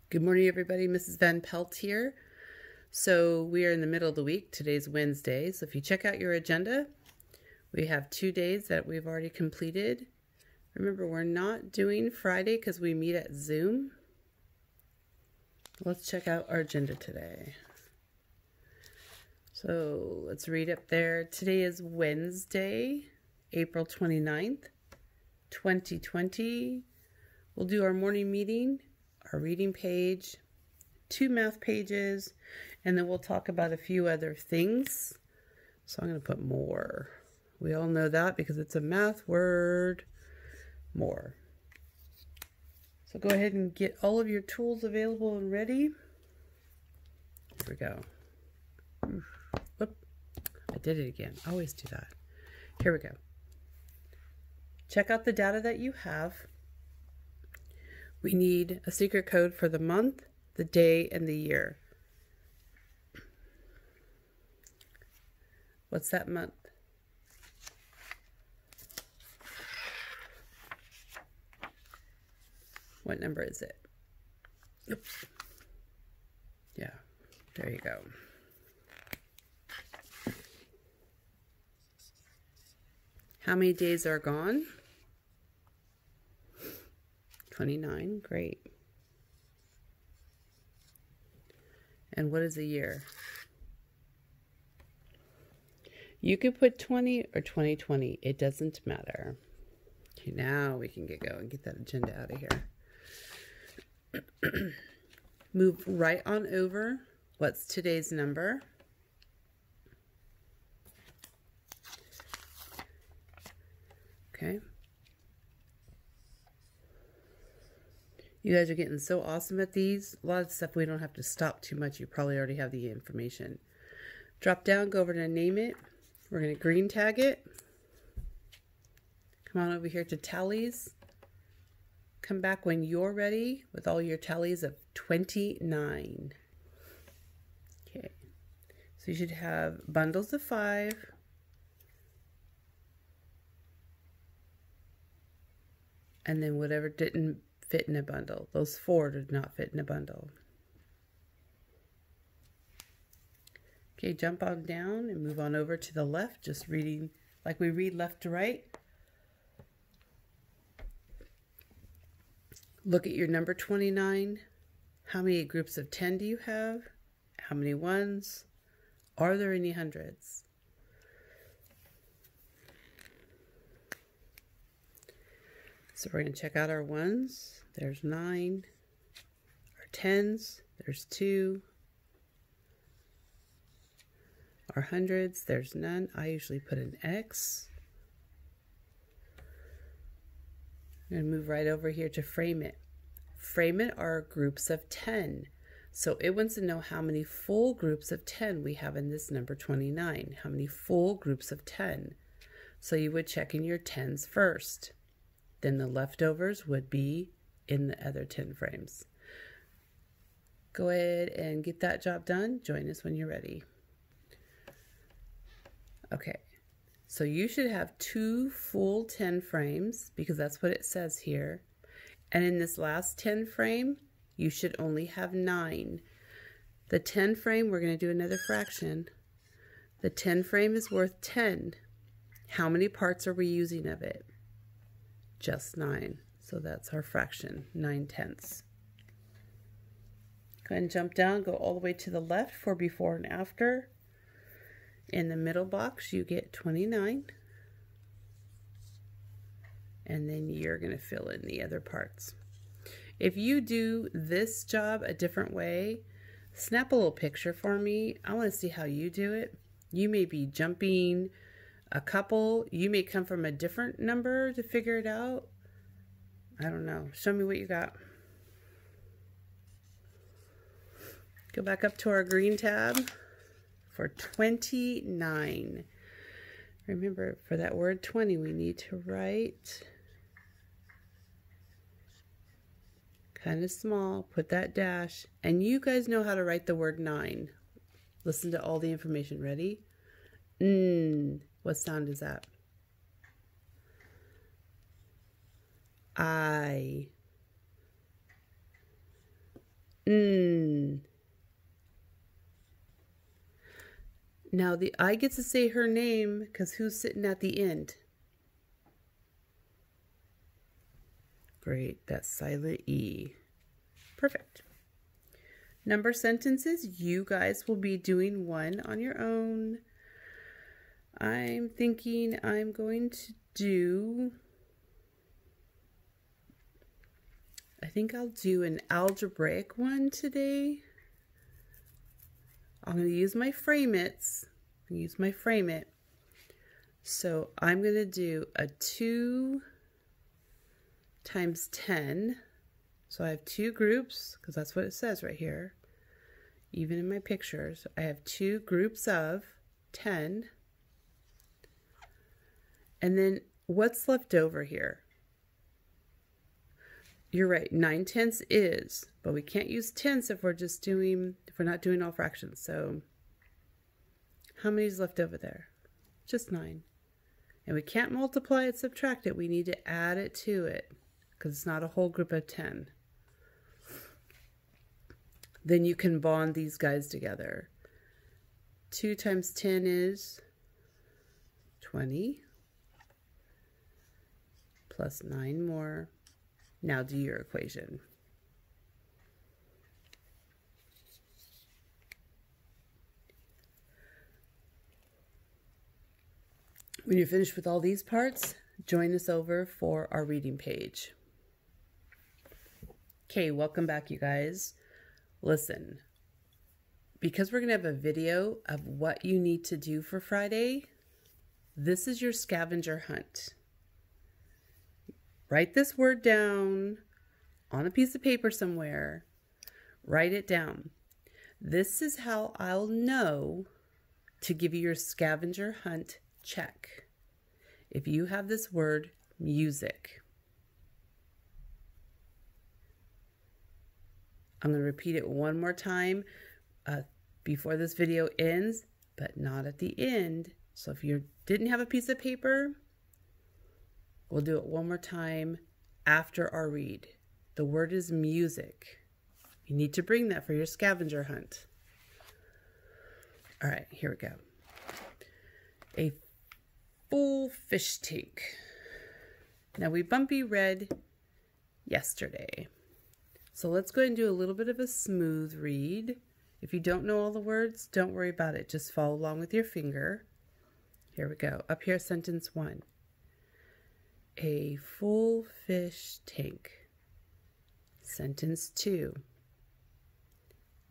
Good morning, everybody. Mrs. Van Pelt here. So we are in the middle of the week. Today's Wednesday. So if you check out your agenda, we have 2 days that we've already completed. Remember, we're not doing Friday because we meet at Zoom. Let's check out our agenda today. So let's read up there. Today is Wednesday, April 29th, 2020. We'll do our morning meeting, our reading page, 2 math pages, and then we'll talk about a few other things. So I'm going to put more. We all know that because it's a math word, more. So go ahead and get all of your tools available and ready. Here we go. Whoop. I did it again. I always do that. Here we go. Check out the data that you have. We need a secret code for the month, the day, and the year. What's that month? What number is it? Oops. Yeah, there you go. How many days are gone? 29, great. And what is a year? You could put 20 or 2020. It doesn't matter. Okay, now we can get going. Get that agenda out of here. Move right on over. What's today's number? Okay. You guys are getting so awesome at these. A lot of stuff we don't have to stop too much. You probably already have the information. Drop down, go over to name it. We're going to green tag it. Come on over here to tallies. Come back when you're ready with all your tallies of 29. Okay. So you should have bundles of 5. And then whatever didn't fit in a bundle. Those 4 did not fit in a bundle. Okay, jump on down and move on over to the left, just reading like we read left to right. Look at your number 29. How many groups of 10 do you have? How many ones? Are there any hundreds? So we're going to check out our ones. There's 9. Our 10s, there's 2. Our hundreds, there's none. I usually put an X. I'm going to move right over here to frame it. Frame it are groups of 10. So it wants to know how many full groups of 10 we have in this number 29. How many full groups of 10? So you would check in your 10s first. Then the leftovers would be in the other 10 frames. Go ahead and get that job done. Join us when you're ready. Okay, so you should have 2 full 10 frames because that's what it says here. And in this last 10 frame, you should only have 9. The 10 frame, we're going to do another fraction. The 10 frame is worth 10. How many parts are we using of it? Just 9. So that's our fraction, 9/10. Go ahead and jump down, go all the way to the left for before and after. In the middle box, you get 29. And then you're going to fill in the other parts. If you do this job a different way, snap a little picture for me. I want to see how you do it. You may be jumping a couple. You may come from a different number to figure it out. I don't know. Show me what you got. Go back up to our green tab for 29. Remember, for that word 20, we need to write kind of small, put that dash, and you guys know how to write the word 9. Listen to all the information. Ready? What sound is that? I. Now the I gets to say her name because who's sitting at the end? Great, that's silent E. Perfect. Number sentences, you guys will be doing one on your own. I'm thinking I'm going to do, I think I'll do an algebraic one today. I'm going to use my Frame-Its. So I'm going to do a 2 times 10. So I have two groups, because that's what it says right here. Even in my pictures, I have two groups of 10. And then what's left over here? You're right, 9/10 is, but we can't use tenths if we're not doing all fractions. So how many is left over there? Just 9. And we can't multiply it, subtract it. We need to add it to it because it's not a whole group of 10. Then you can bond these guys together. 2 times 10 is 20. Plus 9 more. Now do your equation. When you're finished with all these parts, join us over for our reading page. Okay, welcome back, you guys. Listen, because we're going to have a video of what you need to do for Friday, this is your scavenger hunt. Write this word down on a piece of paper somewhere. Write it down. This is how I'll know to give you your scavenger hunt check. If you have this word, music. I'm going to repeat it one more time before this video ends, but not at the end. So if you didn't have a piece of paper, we'll do it one more time after our read. The word is music. You need to bring that for your scavenger hunt. All right, here we go. A full fish tank. Now we bumpy read yesterday. So let's go ahead and do a little bit of a smooth read. If you don't know all the words, don't worry about it. Just follow along with your finger. Here we go. Up here, sentence 1. A full fish tank. Sentence 2.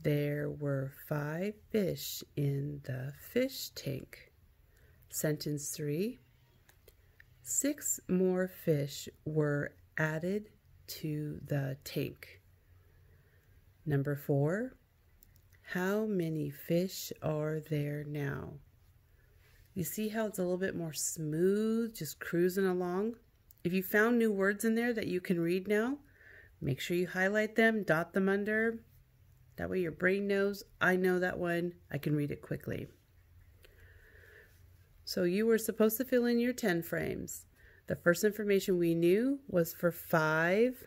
There were 5 fish in the fish tank. Sentence 3. 6 more fish were added to the tank. Number 4. How many fish are there now? You see how it's a little bit more smooth, just cruising along? If you found new words in there that you can read now, make sure you highlight them, dot them under. That way your brain knows, I know that one, I can read it quickly. So you were supposed to fill in your 10 frames. The first information we knew was for 5.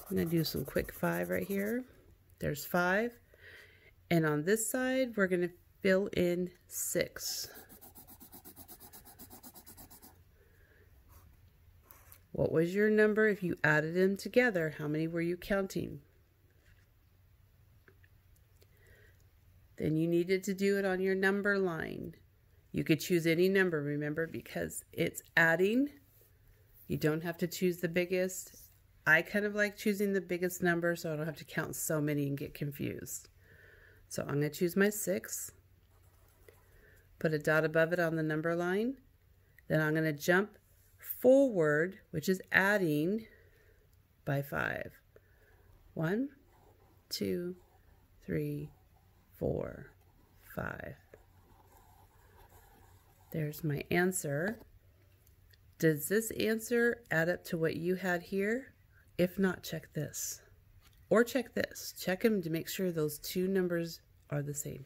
I'm going to do some quick 5 right here. There's 5. And on this side, we're going to fill in 6. What was your number if you added them together? How many were you counting? Then you needed to do it on your number line. You could choose any number, remember, because it's adding. You don't have to choose the biggest. I kind of like choosing the biggest number so I don't have to count so many and get confused. So I'm going to choose my 6. Put a dot above it on the number line. Then I'm going to jump forward, which is adding, by 5. 1, 2, 3, 4, 5. There's my answer. Does this answer add up to what you had here? If not, check this. Or check this. Check them to make sure those two numbers are the same.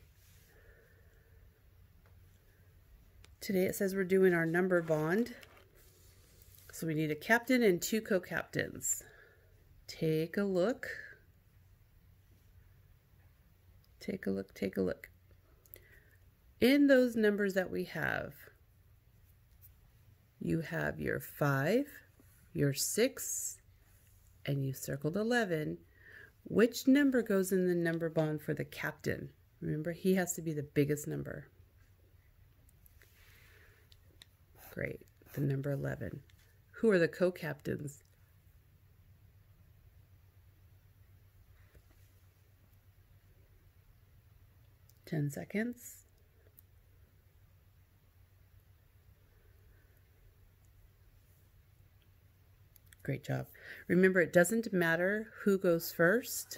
Today it says we're doing our number bond. So we need a captain and 2 co-captains. Take a look. Take a look, take a look. In those numbers that we have, you have your 5, your 6, and you circled 11. Which number goes in the number bond for the captain? Remember, he has to be the biggest number. Great, the number 11. Who are the co-captains? Ten seconds. Great job. Remember, it doesn't matter who goes first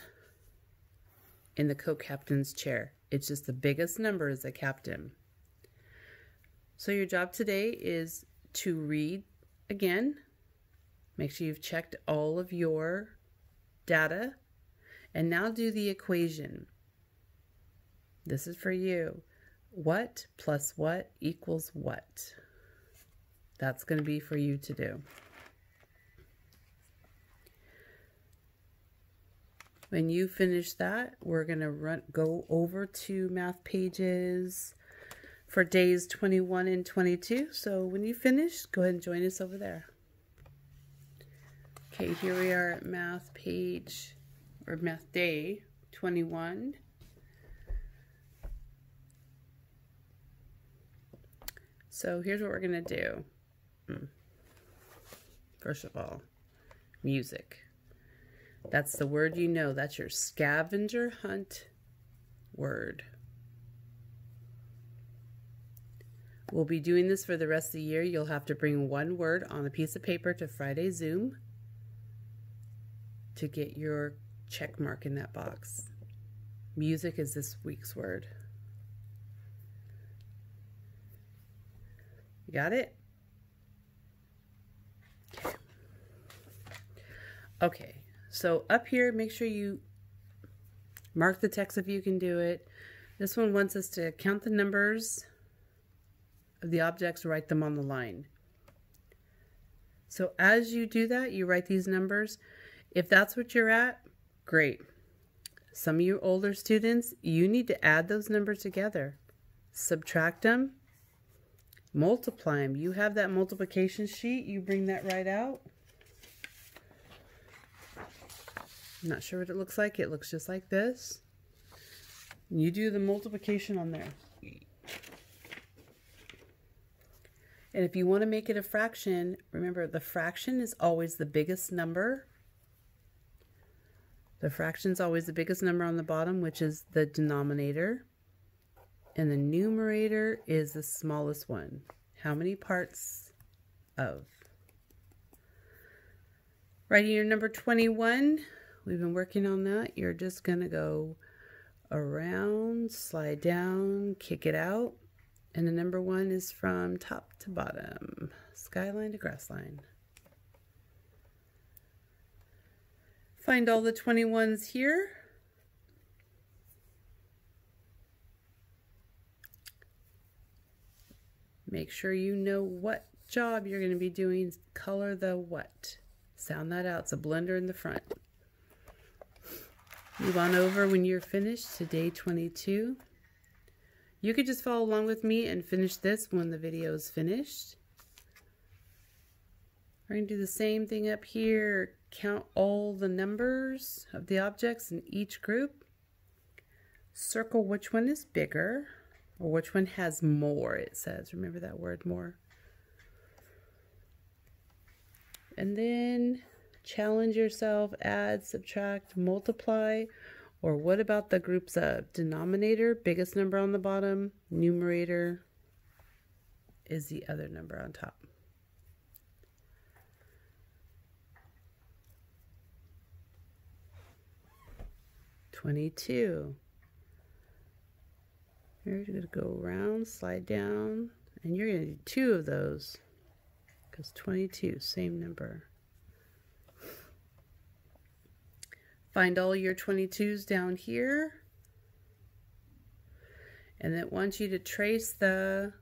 in the co-captain's chair. It's just the biggest number is the captain. So your job today is to read again. Make sure you've checked all of your data. And now do the equation. This is for you. What plus what equals what? That's going to be for you to do. When you finish that, we're going to go over to math pages for days 21 and 22. So when you finish, go ahead and join us over there. Okay, here we are at math page, or math day 21. So here's what we're going to do. First of all, music. That's the word you know. That's your scavenger hunt word. We'll be doing this for the rest of the year. You'll have to bring one word on a piece of paper to Friday Zoom to get your check mark in that box. Music is this week's word. You got it? Okay. So up here, make sure you mark the text if you can do it. This one wants us to count the numbers of the objects, write them on the line. So as you do that, you write these numbers. If that's what you're at, great. Some of you older students, you need to add those numbers together. Subtract them, multiply them. You have that multiplication sheet, you bring that right out. I'm not sure what it looks like. It looks just like this. You do the multiplication on there. And if you want to make it a fraction, remember the fraction is always the biggest number. The fraction is always the biggest number on the bottom, which is the denominator. And the numerator is the smallest one. How many parts of? Writing your number 21. We've been working on that. You're just going to go around, slide down, kick it out. And the number 1 is from top to bottom, skyline to grass line. Find all the 21s here. Make sure you know what job you're going to be doing. Color the what. Sound that out. It's a blender in the front. Move on over when you're finished to day 22. You could just follow along with me and finish this when the video is finished. We're going to do the same thing up here. Count all the numbers of the objects in each group. Circle which one is bigger or which one has more, it says. Remember that word, more. And then challenge yourself, add, subtract, multiply, or what about the groups of denominator, biggest number on the bottom, numerator is the other number on top. (22). You're going to go around, slide down, and you're going to do 2 of those because 22, same number. Find all your 22s down here. And it wants you to trace the,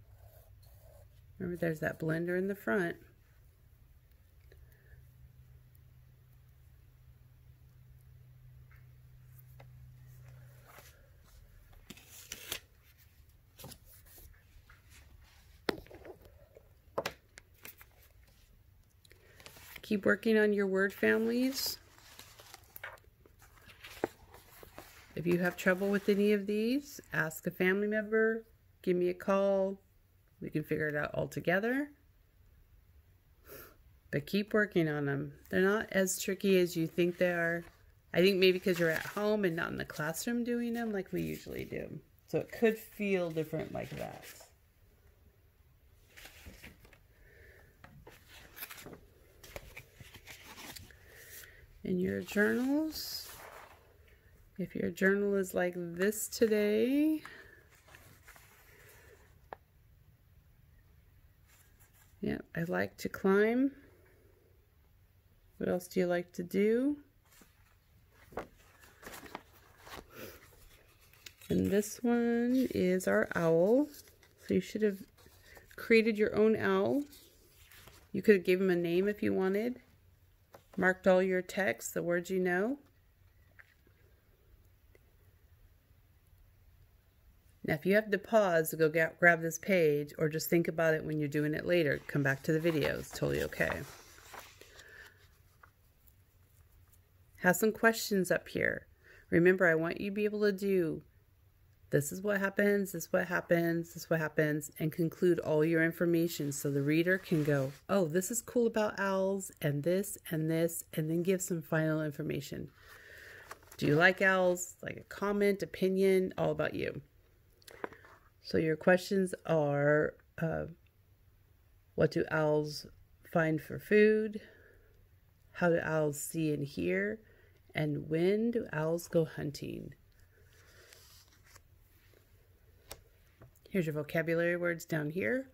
remember there's that blender in the front. Keep working on your word families. If you have trouble with any of these, ask a family member, give me a call. We can figure it out all together. But keep working on them. They're not as tricky as you think they are. I think maybe because you're at home and not in the classroom doing them like we usually do. So it could feel different like that. In your journals, if your journal is like this today, yeah, I like to climb. What else do you like to do? And this one is our owl. So you should have created your own owl. You could have given him a name if you wanted. Marked all your text, the words you know. Now, if you have to pause to go grab this page or just think about it when you're doing it later, come back to the video. It's totally okay. Have some questions up here. Remember, I want you to be able to do this is what happens, this is what happens, this is what happens, and conclude all your information so the reader can go, oh, this is cool about owls, and this, and then give some final information. Do you like owls? Like a comment, opinion, all about you. So your questions are, what do owls find for food? How do owls see and hear? And when do owls go hunting? Here's your vocabulary words down here.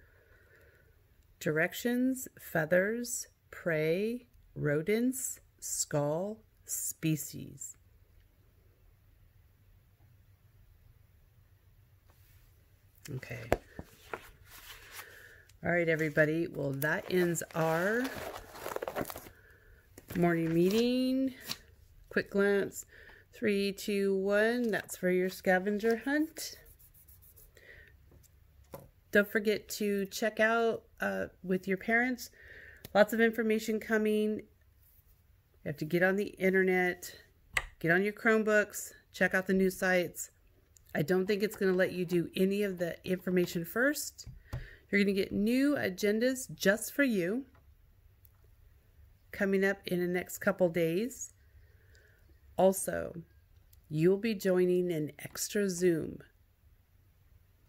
Directions, feathers, prey, rodents, skull, species. Okay. All right, everybody. Well, that ends our morning meeting. Quick glance. 3, 2, 1. That's for your scavenger hunt. Don't forget to check out with your parents. Lots of information coming. You have to get on the internet, get on your Chromebooks, check out the news sites. I don't think it's going to let you do any of the information first. You're going to get new agendas just for you coming up in the next couple days. Also, you'll be joining an extra Zoom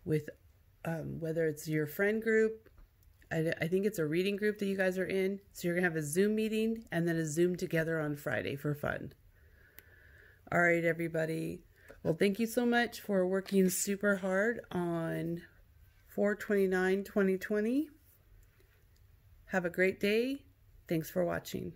with whether it's your friend group. I think it's a reading group that you guys are in. So you're going to have a Zoom meeting and then a Zoom together on Friday for fun. All right, everybody. Well, thank you so much for working super hard on 4/29/2020. Have a great day. Thanks for watching.